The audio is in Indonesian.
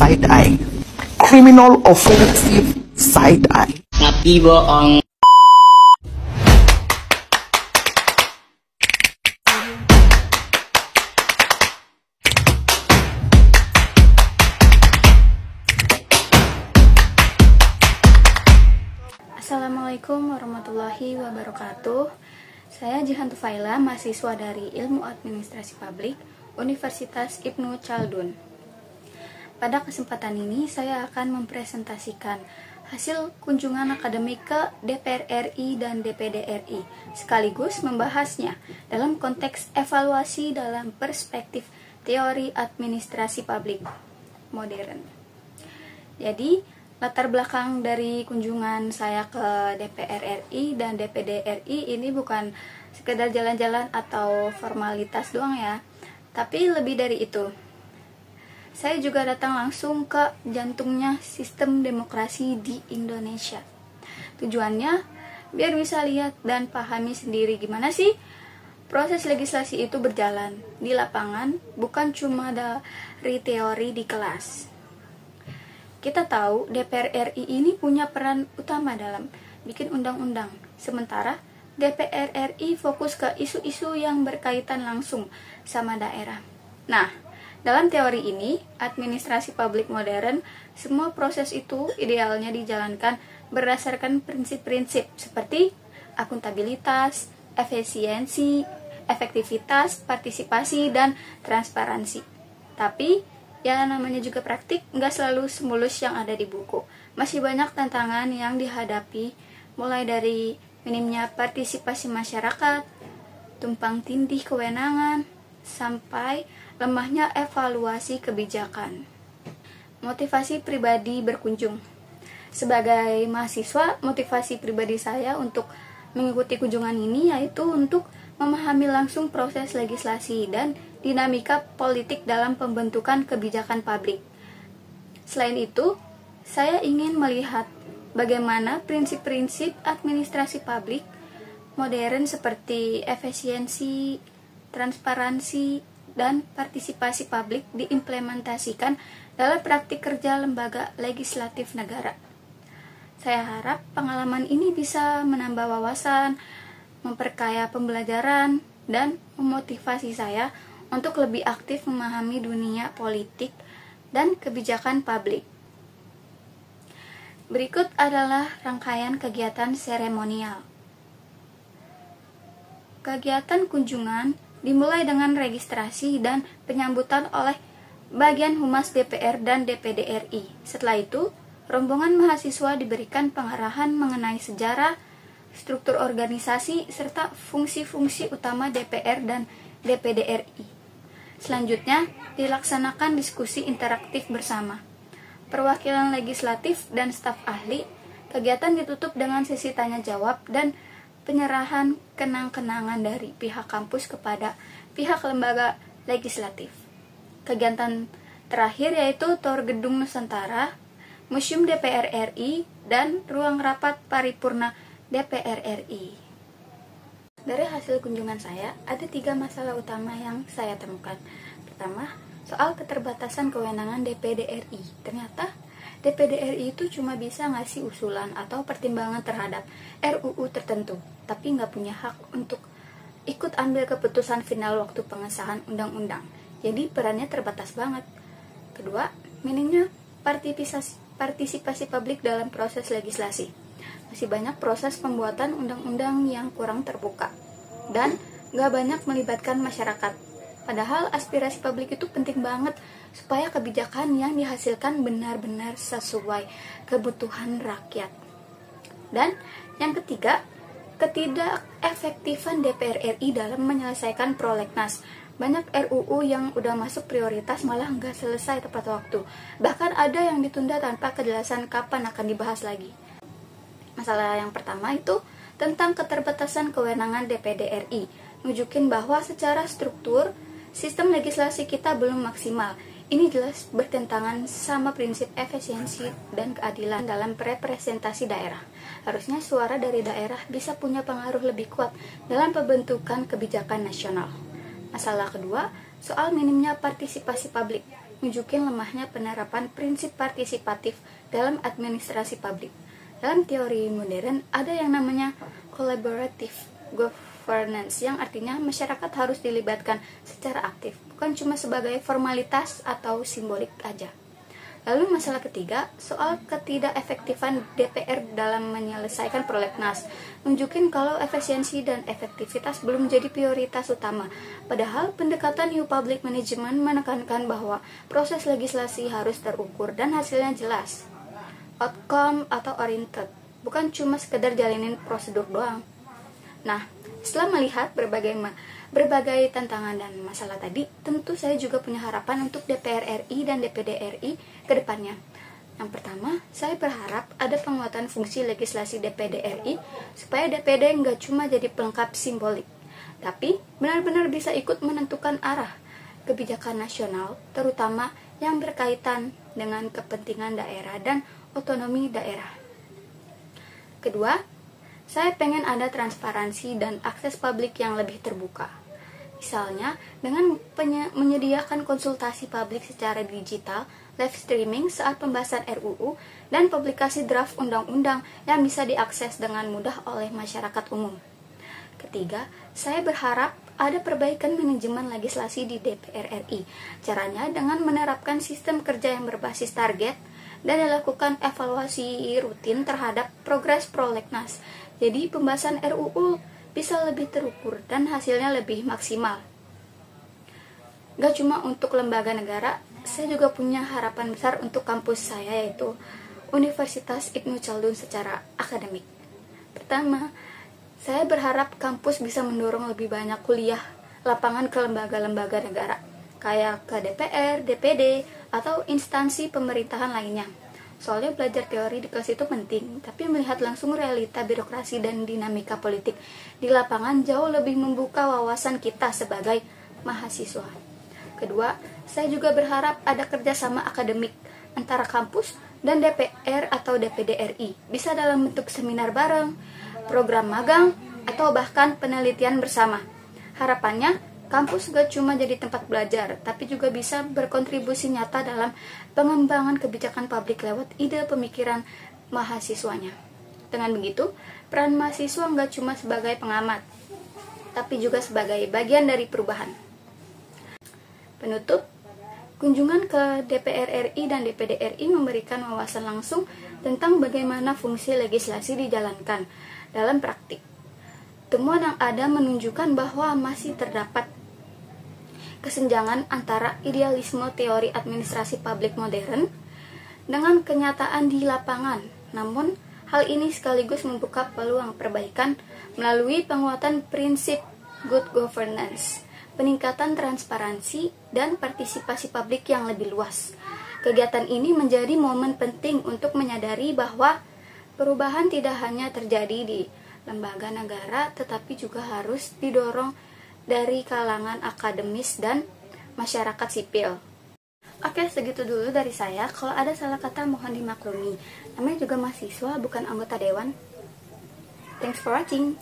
side eye. Criminal offensive side eye. Tapi bohong. Assalamualaikum warahmatullahi wabarakatuh. Saya Jihan Tufaila, mahasiswa dari Ilmu Administrasi Publik, Universitas Ibnu Chaldun. Pada kesempatan ini, saya akan mempresentasikan hasil kunjungan akademik ke DPR RI dan DPD RI, sekaligus membahasnya dalam konteks evaluasi dalam perspektif teori administrasi publik modern. Jadi, latar belakang dari kunjungan saya ke DPR RI dan DPD RI ini bukan sekedar jalan-jalan atau formalitas doang ya, tapi lebih dari itu. Saya juga datang langsung ke jantungnya sistem demokrasi di Indonesia. Tujuannya biar bisa lihat dan pahami sendiri gimana sih proses legislasi itu berjalan di lapangan, bukan cuma dari teori di kelas. Kita tahu DPR RI ini punya peran utama dalam bikin undang-undang, sementara DPR RI fokus ke isu-isu yang berkaitan langsung sama daerah. Nah, dalam teori ini, administrasi publik modern, semua proses itu idealnya dijalankan berdasarkan prinsip-prinsip seperti akuntabilitas, efisiensi, efektivitas, partisipasi, dan transparansi. Tapi, ya namanya juga praktik, nggak selalu semulus yang ada di buku. Masih banyak tantangan yang dihadapi, mulai dari minimnya partisipasi masyarakat, tumpang tindih kewenangan, sampai lemahnya evaluasi kebijakan. Motivasi pribadi berkunjung. Sebagai mahasiswa, motivasi pribadi saya untuk mengikuti kunjungan ini yaitu untuk memahami langsung proses legislasi dan dinamika politik dalam pembentukan kebijakan publik. Selain itu, saya ingin melihat bagaimana prinsip-prinsip administrasi publik modern seperti efisiensi, transparansi, dan partisipasi publik diimplementasikan dalam praktik kerja lembaga legislatif negara. Saya harap pengalaman ini bisa menambah wawasan, memperkaya pembelajaran, dan memotivasi saya untuk lebih aktif memahami dunia politik dan kebijakan publik. Berikut adalah rangkaian kegiatan seremonial. Kegiatan kunjungan dimulai dengan registrasi dan penyambutan oleh bagian humas DPR dan DPD RI. Setelah itu, rombongan mahasiswa diberikan pengarahan mengenai sejarah, struktur organisasi, serta fungsi-fungsi utama DPR dan DPD RI. Selanjutnya, dilaksanakan diskusi interaktif bersama perwakilan legislatif dan staf ahli. Kegiatan ditutup dengan sesi tanya-jawab dan penyerahan kenang-kenangan dari pihak kampus kepada pihak lembaga legislatif. Kegiatan terakhir yaitu Tour Gedung Nusantara, Museum DPR RI, dan Ruang Rapat Paripurna DPR RI. Dari hasil kunjungan saya, ada 3 masalah utama yang saya temukan. Pertama, soal keterbatasan kewenangan DPD RI. Ternyata DPD RI itu cuma bisa ngasih usulan atau pertimbangan terhadap RUU tertentu, tapi nggak punya hak untuk ikut ambil keputusan final waktu pengesahan undang-undang. Jadi perannya terbatas banget. Kedua, minimnya partisipasi publik dalam proses legislasi. Masih banyak proses pembuatan undang-undang yang kurang terbuka dan gak banyak melibatkan masyarakat. Padahal aspirasi publik itu penting banget supaya kebijakan yang dihasilkan benar-benar sesuai kebutuhan rakyat. Dan yang ketiga, ketidakefektifan DPR RI dalam menyelesaikan prolegnas. Banyak RUU yang udah masuk prioritas malah nggak selesai tepat waktu. Bahkan ada yang ditunda tanpa kejelasan kapan akan dibahas lagi. Masalah yang pertama itu tentang keterbatasan kewenangan DPD RI, nunjukin bahwa secara struktur sistem legislasi kita belum maksimal. Ini jelas bertentangan sama prinsip efisiensi dan keadilan dalam representasi daerah. Harusnya suara dari daerah bisa punya pengaruh lebih kuat dalam pembentukan kebijakan nasional. Masalah kedua, soal minimnya partisipasi publik. nunjukin lemahnya penerapan prinsip partisipatif dalam administrasi publik. Dalam teori modern ada yang namanya collaborative governance, yang artinya masyarakat harus dilibatkan secara aktif, bukan cuma sebagai formalitas atau simbolik aja. Lalu masalah ketiga, soal ketidakefektifan DPR dalam menyelesaikan prolegnas. Nunjukin kalau efisiensi dan efektivitas belum menjadi prioritas utama. Padahal pendekatan New Public Management menekankan bahwa proses legislasi harus terukur dan hasilnya jelas. Outcome atau oriented, bukan cuma sekedar jalanin prosedur doang. Nah, setelah melihat berbagai tantangan dan masalah tadi, tentu saya juga punya harapan untuk DPR RI dan DPD RI ke depannya. Yang pertama, saya berharap ada penguatan fungsi legislasi DPD RI supaya DPD nggak cuma jadi pelengkap simbolik, tapi benar-benar bisa ikut menentukan arah kebijakan nasional, terutama yang berkaitan dengan kepentingan daerah dan otonomi daerah. Kedua, saya pengen ada transparansi dan akses publik yang lebih terbuka. Misalnya, dengan menyediakan konsultasi publik secara digital, live streaming saat pembahasan RUU, dan publikasi draft undang-undang yang bisa diakses dengan mudah oleh masyarakat umum. Ketiga, saya berharap ada perbaikan manajemen legislasi di DPR RI. Caranya dengan menerapkan sistem kerja yang berbasis target dan dilakukan evaluasi rutin terhadap progres prolegnas. Jadi pembahasan RUU bisa lebih terukur dan hasilnya lebih maksimal. Gak cuma untuk lembaga negara, saya juga punya harapan besar untuk kampus saya, yaitu Universitas Ibnu Chaldun secara akademik. Pertama, saya berharap kampus bisa mendorong lebih banyak kuliah lapangan ke lembaga-lembaga negara, kayak ke DPR, DPD, atau instansi pemerintahan lainnya. Soalnya belajar teori di kelas itu penting, tapi melihat langsung realita birokrasi dan dinamika politik di lapangan jauh lebih membuka wawasan kita sebagai mahasiswa. Kedua, saya juga berharap ada kerjasama akademik antara kampus dan DPR atau DPD RI, bisa dalam bentuk seminar bareng, program magang, atau bahkan penelitian bersama. Harapannya, kampus gak cuma jadi tempat belajar, tapi juga bisa berkontribusi nyata dalam pengembangan kebijakan publik lewat ide pemikiran mahasiswanya. Dengan begitu, peran mahasiswa gak cuma sebagai pengamat, tapi juga sebagai bagian dari perubahan. Penutup, kunjungan ke DPR RI dan DPD RI memberikan wawasan langsung tentang bagaimana fungsi legislasi dijalankan dalam praktik. Temuan yang ada menunjukkan bahwa masih terdapat kesenjangan antara idealisme teori administrasi publik modern dengan kenyataan di lapangan. Namun, hal ini sekaligus membuka peluang perbaikan melalui penguatan prinsip good governance, peningkatan transparansi, dan partisipasi publik yang lebih luas. Kegiatan ini menjadi momen penting untuk menyadari bahwa perubahan tidak hanya terjadi di lembaga negara, tetapi juga harus didorong dari kalangan akademis dan masyarakat sipil. Oke, segitu dulu dari saya. Kalau ada salah kata mohon dimaklumi. Namanya juga mahasiswa, bukan anggota dewan. Thanks for watching.